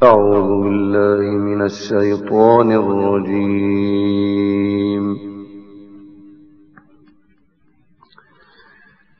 أعوذ بالله من الشيطان الرجيم.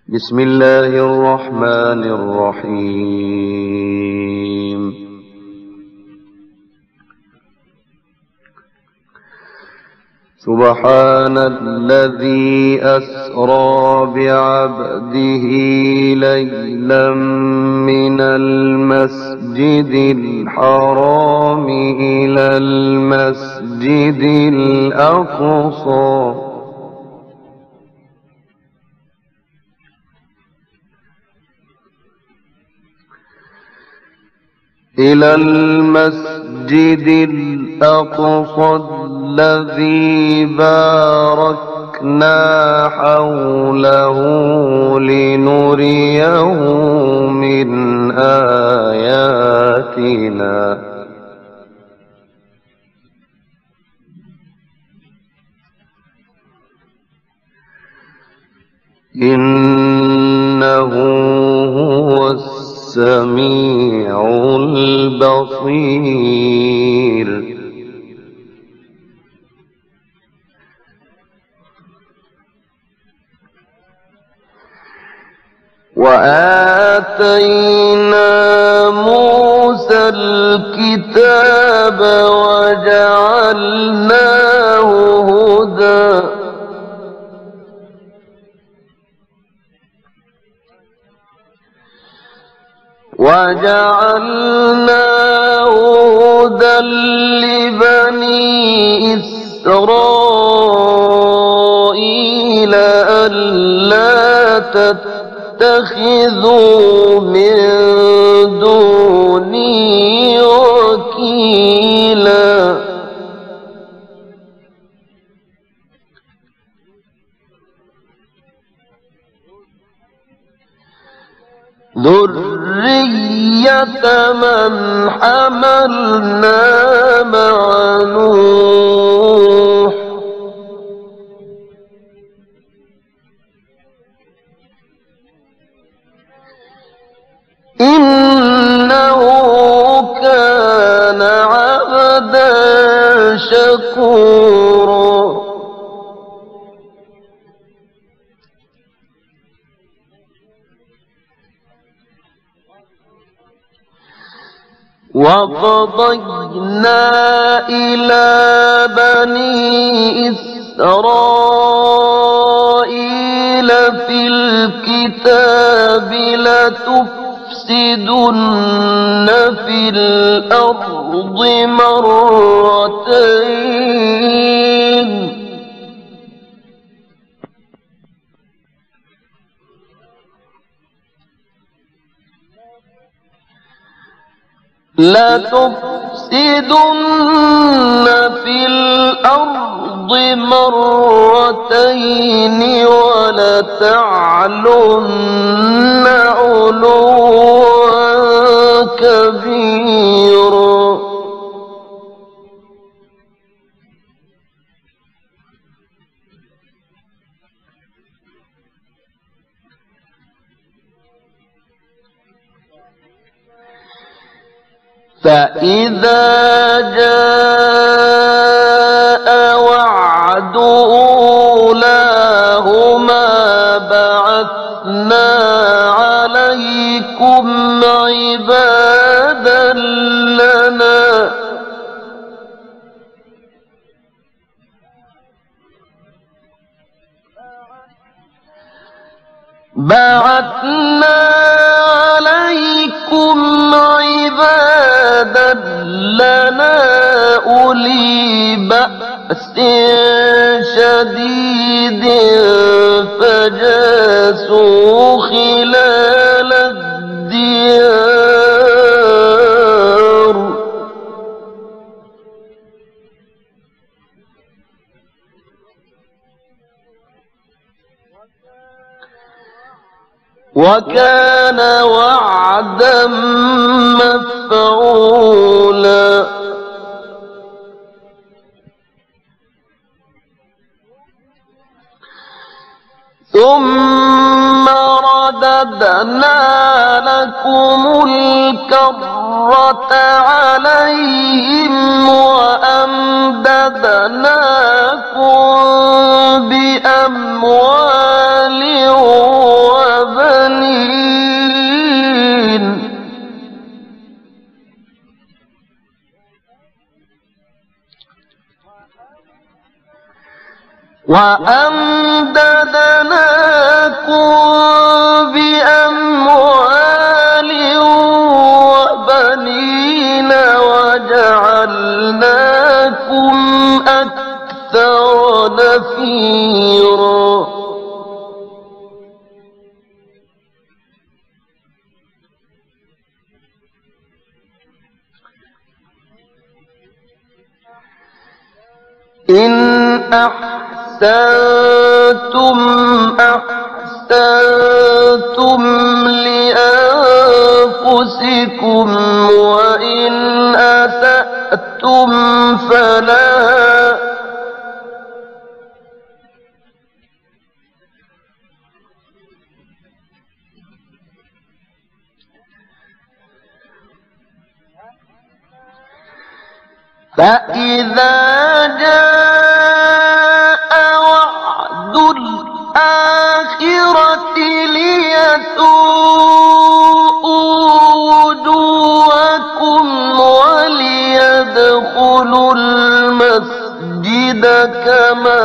بسم الله الرحمن الرحيم. سبحان الذي أسرى بعبده ليلا من المسجد الحرام إلى المسجد الأقصى الذي باركنا حوله لنريه من آياتنا إنه هو السميع البصير. وآتينا موسى الكتاب وجعلناه هدى لبني إسرائيل ألا تتخذوا من دوني وكيلا. ذرية من حملنا مع نوح إنه كان عبدا شكورا. وقضينا إلى بني إسرائيل في الكتاب لتفسدن في الأرض مرتين ولتعلن علوا كبيرا. فإذا جاء وعد أولاهما بعثنا عليكم عبادا لنا أولي بأس شديد فجاسوا خلال الديار. وكان وعدا مفعولا. ثم رددنا لكم الكرة مرت عليهم وأمددناكم بأموال وبنين وبنين وجعلناكم أكثر نفيرا إن أحسنتم أحسنتم لأنفسكم وإن أسأتم فلها فإذا جاء وعد الآخرة ليسوءوا وجوهكم وليدخلوا المسجد كما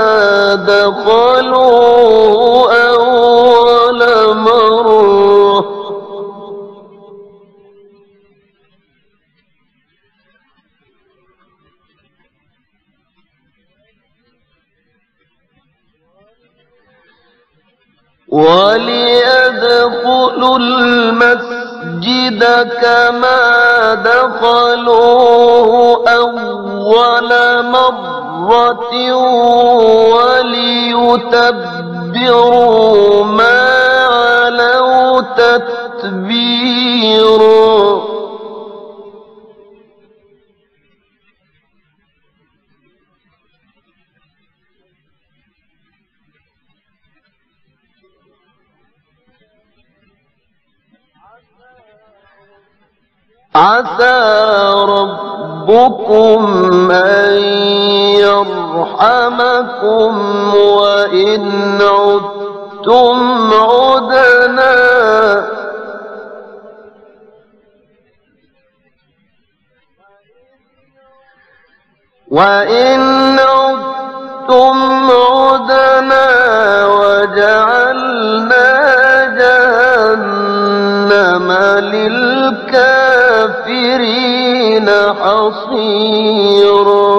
دخلوه أول مرة وليدخلوا المسجد كما دخلوه أول مرة وليتبروا ما علوا تتبيرا عسى ربكم أن يرحمكم وإن عدتم عدنا وإن عدتم عدنا وجعلنا جهنم للكافرين حصيرا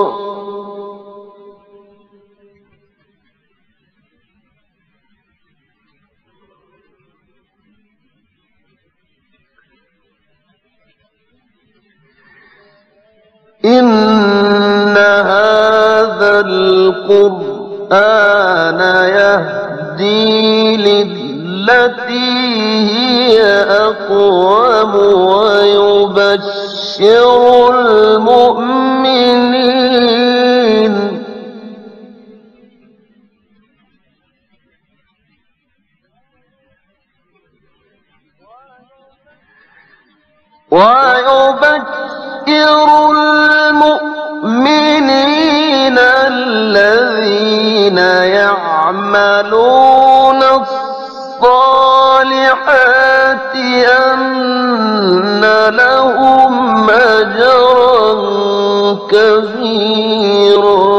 إن هذا القرآن يهدي للتي هي أقوم ويبشر المؤمنين الذين يعملون الصالحات أن لهم أجرا كبيرا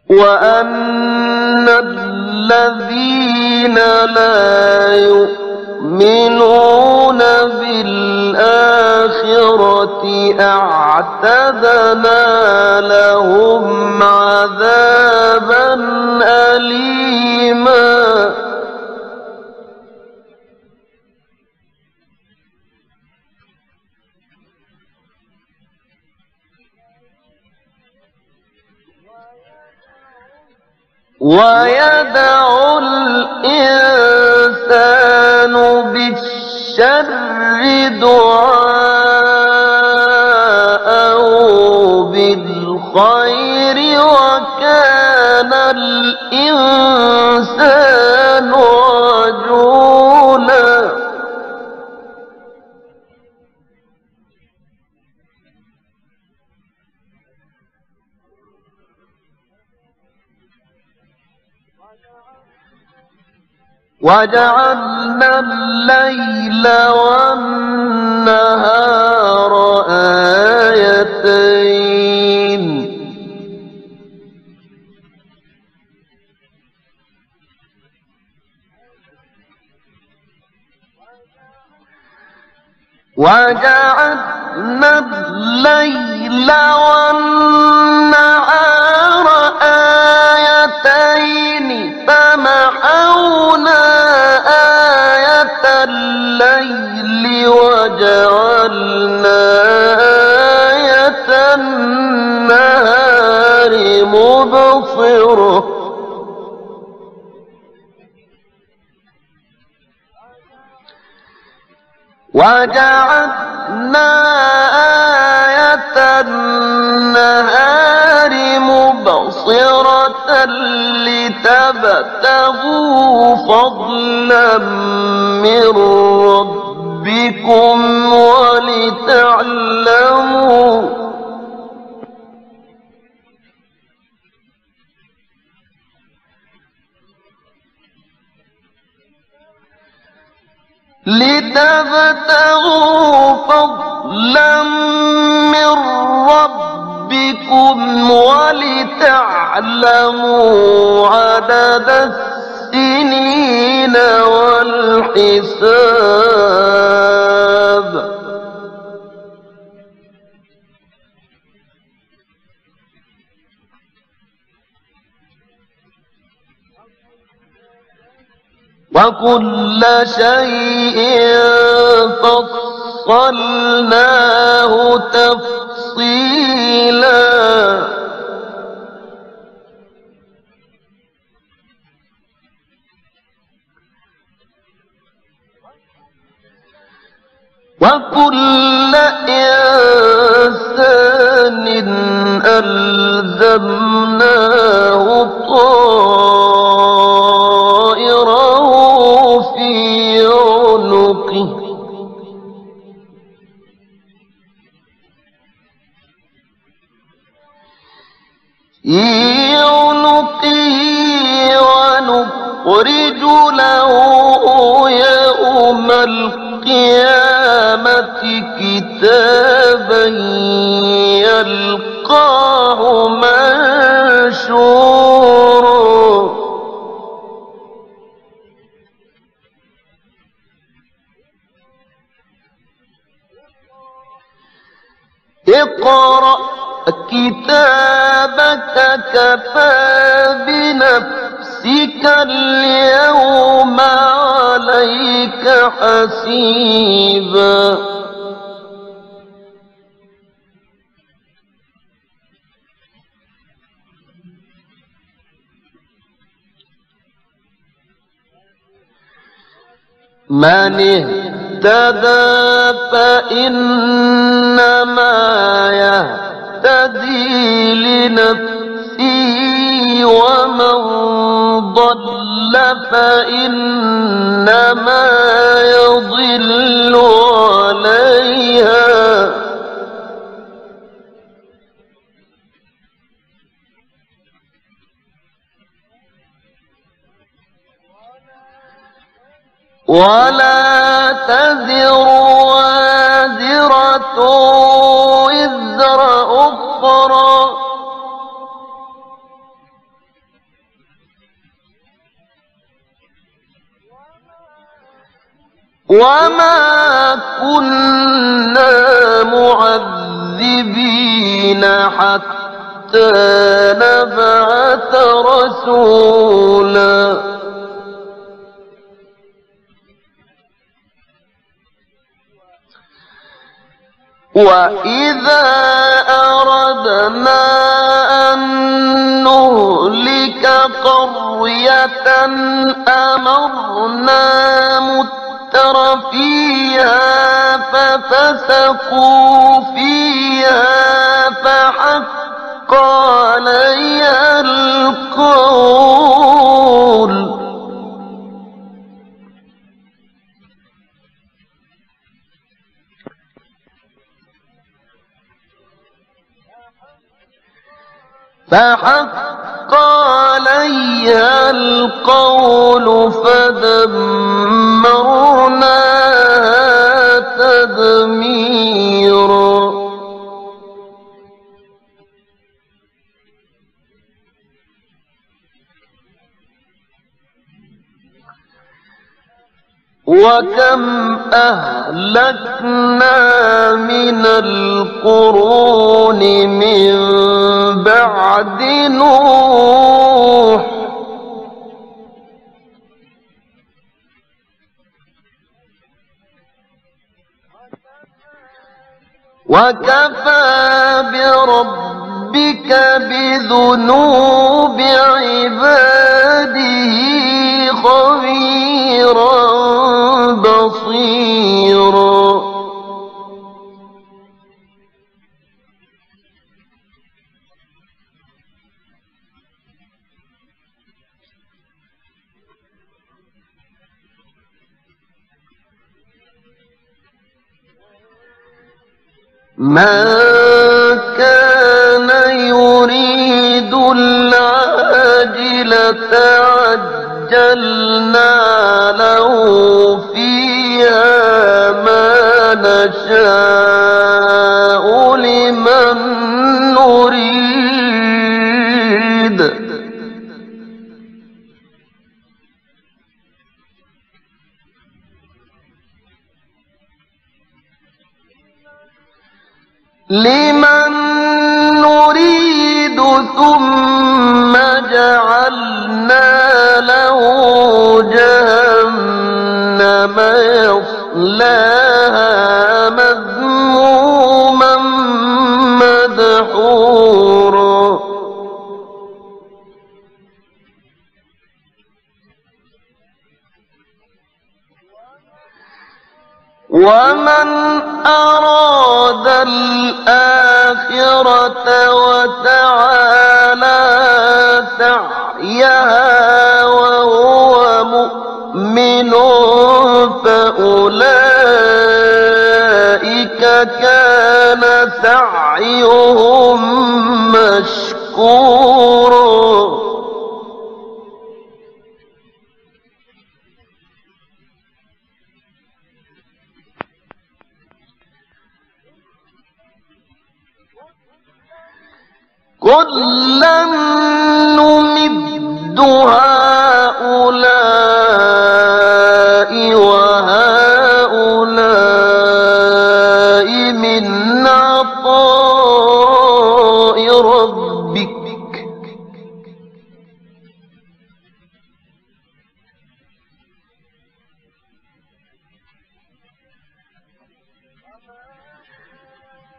وأن الذين لا يؤمنون بالآخرة أعتدنا لهم عذابا أليما ويدعو الإنسان بالشر دعاءه الخير وكان الإنسان عجولا وجعلنا الليل والنهار آيتين وجعلنا الليل والنهار آيتين فمحونا آية الليل وجعلنا آية النهار مبصرة وجعلنا آية النهار مبصرة لتبتغوا فضلا من ربكم لتبتغوا فضلا من ربكم ولتعلموا عدد السنين والحساب وكل شيء فصلناه تفصيلا وكل إنسان ألزمناه طائره في عنقه ونخرج له يوم القيامة كتابا يلقاه منشورا اقرأ كتابك كفى بنفسك اليوم عليك حسيبا من اهتدى فإنما يهتدي لنفسه ومن ضل فإنما يضل عليها ولا تزر وازرة وزر أخرى وما كنا معذبين حتى نبعث رسولا وإذا أردنا أن نهلك قرية أمرنا متر فيها ففسقوا فيها فحق علي القول فحق علي القول فدمرناها تدميرا وكم أهلكنا من القرون من بعد نوح وكفى بربك بذنوب عباده خبيرا بصيرا من كان يريد العاجلة عجلنا له فيها ما نشاء لمن نريد ثم جعلنا له جهنم يصلاها مذموما مدحورا ومن أراد الآخرة وسعى سعيها وهو مؤمن فأولئك كان سعيهم مشكورا كلا نمد هؤلاء وهؤلاء من عطاء ربك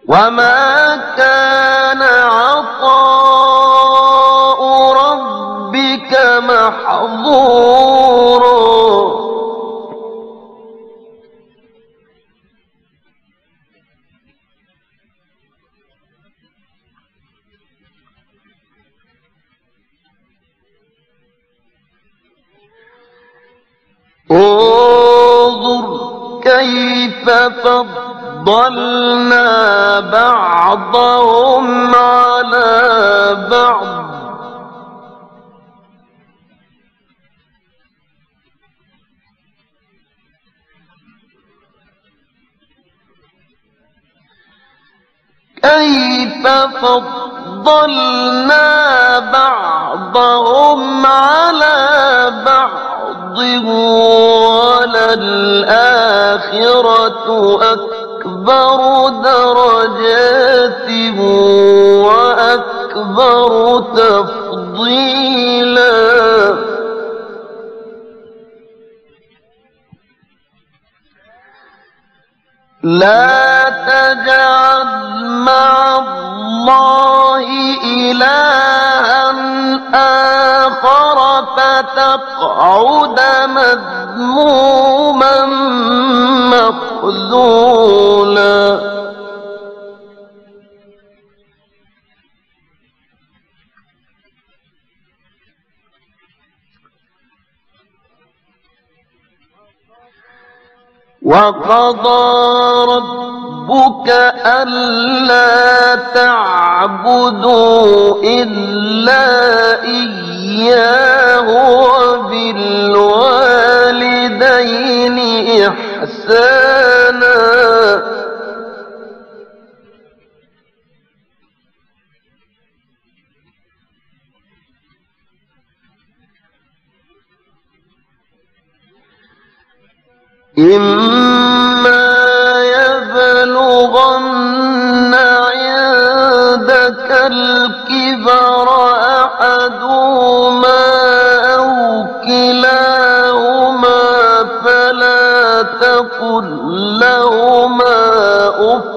وما كان عطاء ربك محظورا انظر كيف فضلنا بعضهم على بعض كيف فضلنا بعضهم على بعض وللآخرة أكبر درجات وأكبر تفضيلا لا تجعل مع الله إلها آخر فتقعد مذموما مخذولا وقضى ربك ألا تعبدوا إلا إياه وبالوالدين إحسانا إما يبلغن عندك الكبر أحدهما أو كلاهما فلا تقل لهما أف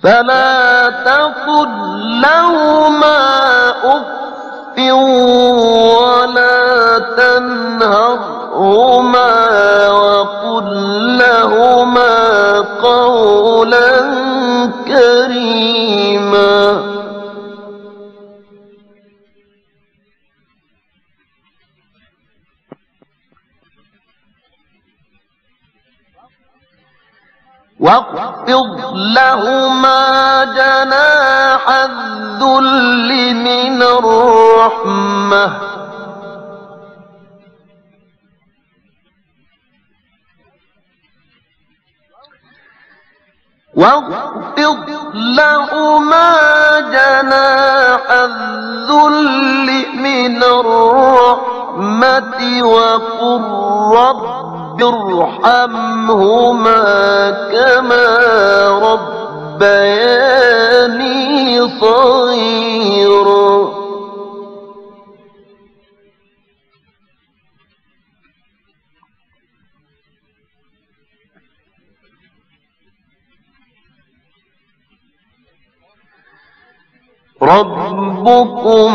ولا تنهرهما أف ولا تنهرهما وقل لهما قولا كريما واخفض لهما جناح الذل من الرحمة واخفض لهما جناح الذل من الرحمة وقل رب ارحمهما كما ربياني صغيرا ربكم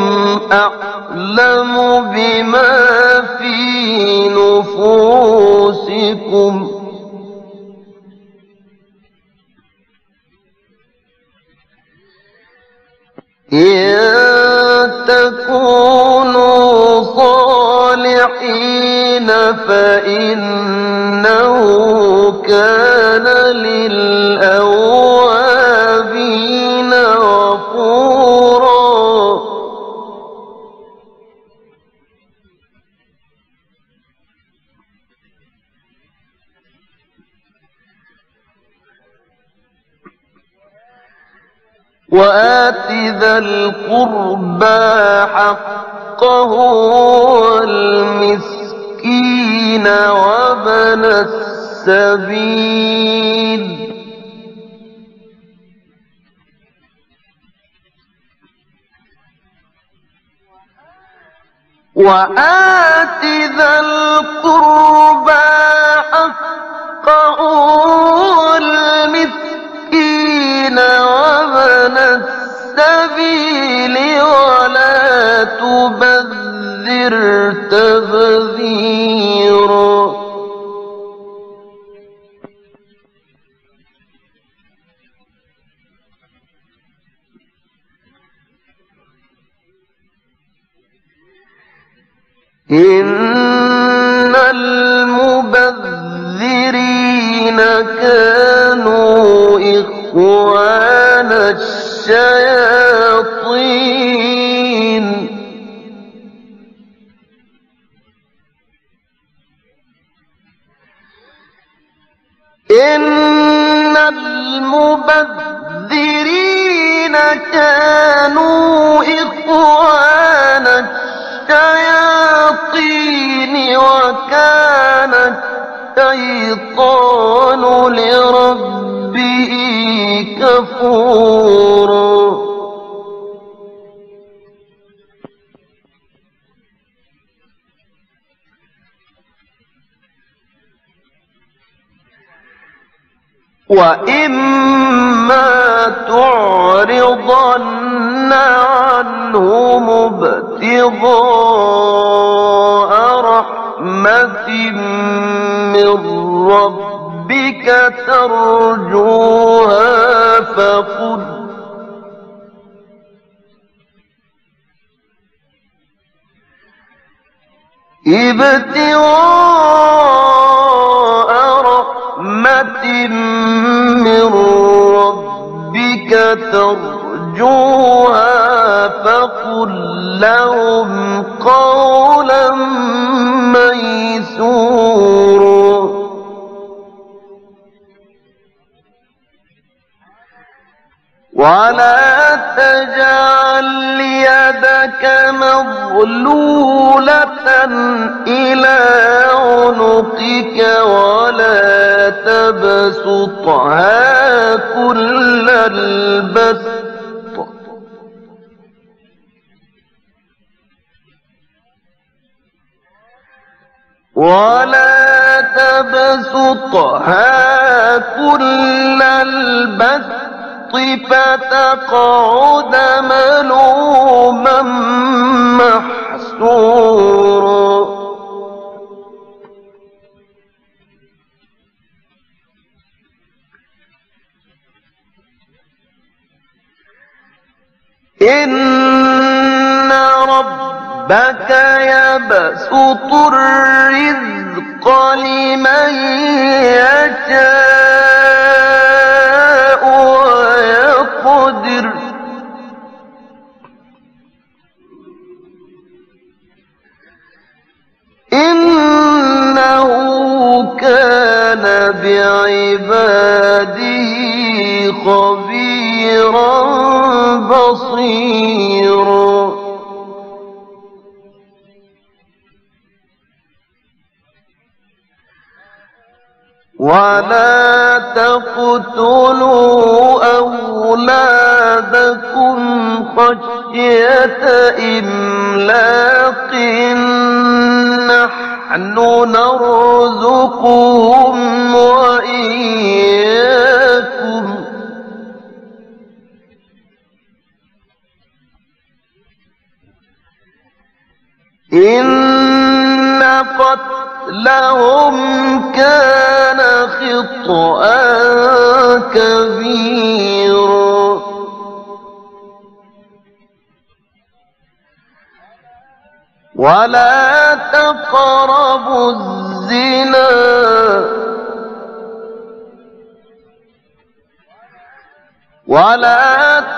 أعلم بما في نفوسكم إن تكونوا صالحين فإنه كان للأوابين غفورا وآت ذا القربى حقه والمسكين وابن السبيل وآت ذا القربى حقه والمسكين وابن السبيل ولا تبذر تبذيرا إن المبذرين كانوا إخوان الشياطين إن المبذرين كانوا إخوان الشياطين وكان الشيطان لربه كفورا وإما تعرضن عنهم ابتغاء رحمة من ربك ربك ترجوها فقل ابتغاء رحمة من ربك ترجوها فقل لهم قولا ميسورا ولا تجعل يدك مغلولة إلى عنقك ولا تبسطها كل البسط فتقعد ملوما محسورا إن ربك يبسط الرزق لمن يشاء ويقدر إنه كان بعباده خبيرا بصيرا ولا تقتلوا أولادكم خشية إملاق نحن نرزقهم وإياكم إن قتلهم كان خطأ كبيرا ولا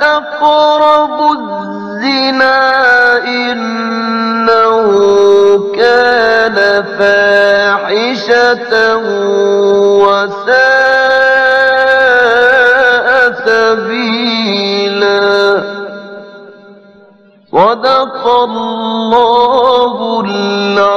تقربوا الزنا إنه كان فاحشة وساء سبيلا صدق الله العظيم.